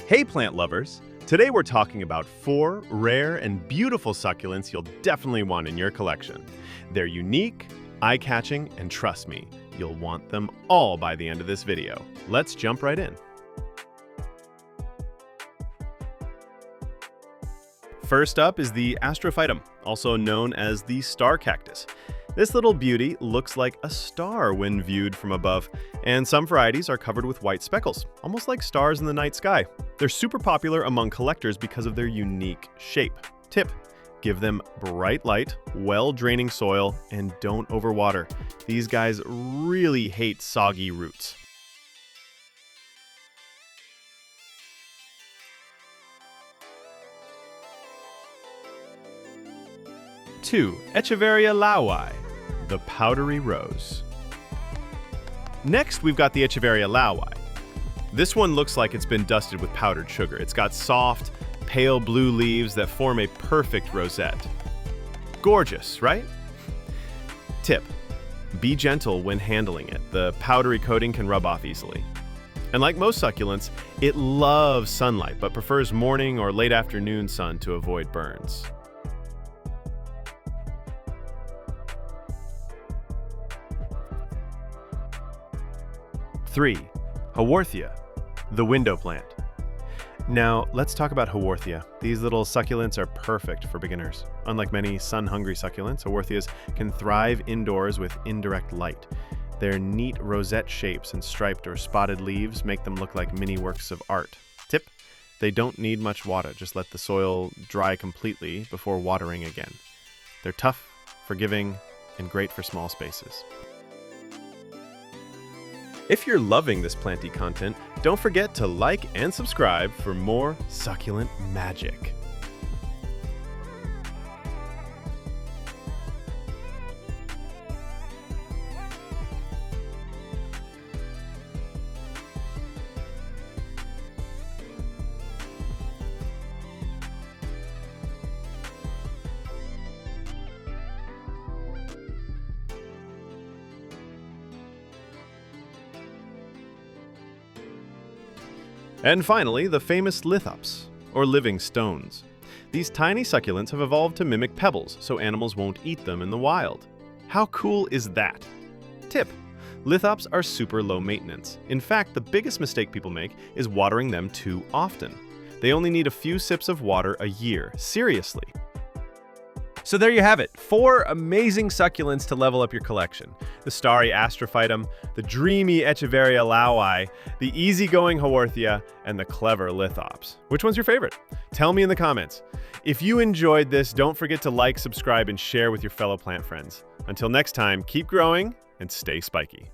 Hey plant lovers! Today we're talking about 4 rare and beautiful succulents you'll definitely want in your collection. They're unique, eye-catching, and trust me, you'll want them all by the end of this video. Let's jump right in. First up is the Astrophytum, also known as the star cactus. This little beauty looks like a star when viewed from above, and some varieties are covered with white speckles, almost like stars in the night sky. They're super popular among collectors because of their unique shape. Tip: give them bright light, well-draining soil, and don't overwater. These guys really hate soggy roots. Two, Echeveria laui, the powdery rose. Next, we've got the Echeveria laui. This one looks like it's been dusted with powdered sugar. It's got soft, pale blue leaves that form a perfect rosette. Gorgeous, right? Tip: be gentle when handling it. The powdery coating can rub off easily. And like most succulents, it loves sunlight, but prefers morning or late afternoon sun to avoid burns. 3. Haworthia, the window plant. Now, let's talk about Haworthia. These little succulents are perfect for beginners. Unlike many sun-hungry succulents, Haworthias can thrive indoors with indirect light. Their neat rosette shapes and striped or spotted leaves make them look like mini works of art. Tip: they don't need much water, just let the soil dry completely before watering again. They're tough, forgiving, and great for small spaces. If you're loving this planty content, don't forget to like and subscribe for more succulent magic. And finally, the famous lithops, or living stones. These tiny succulents have evolved to mimic pebbles, so animals won't eat them in the wild. How cool is that? Tip: lithops are super low maintenance. In fact, the biggest mistake people make is watering them too often. They only need a few sips of water a year. Seriously. So there you have it, 4 amazing succulents to level up your collection. The starry Astrophytum, the dreamy Echeveria laui, the easygoing Haworthia, and the clever lithops. Which one's your favorite? Tell me in the comments. If you enjoyed this, don't forget to like, subscribe, and share with your fellow plant friends. Until next time, keep growing and stay spiky.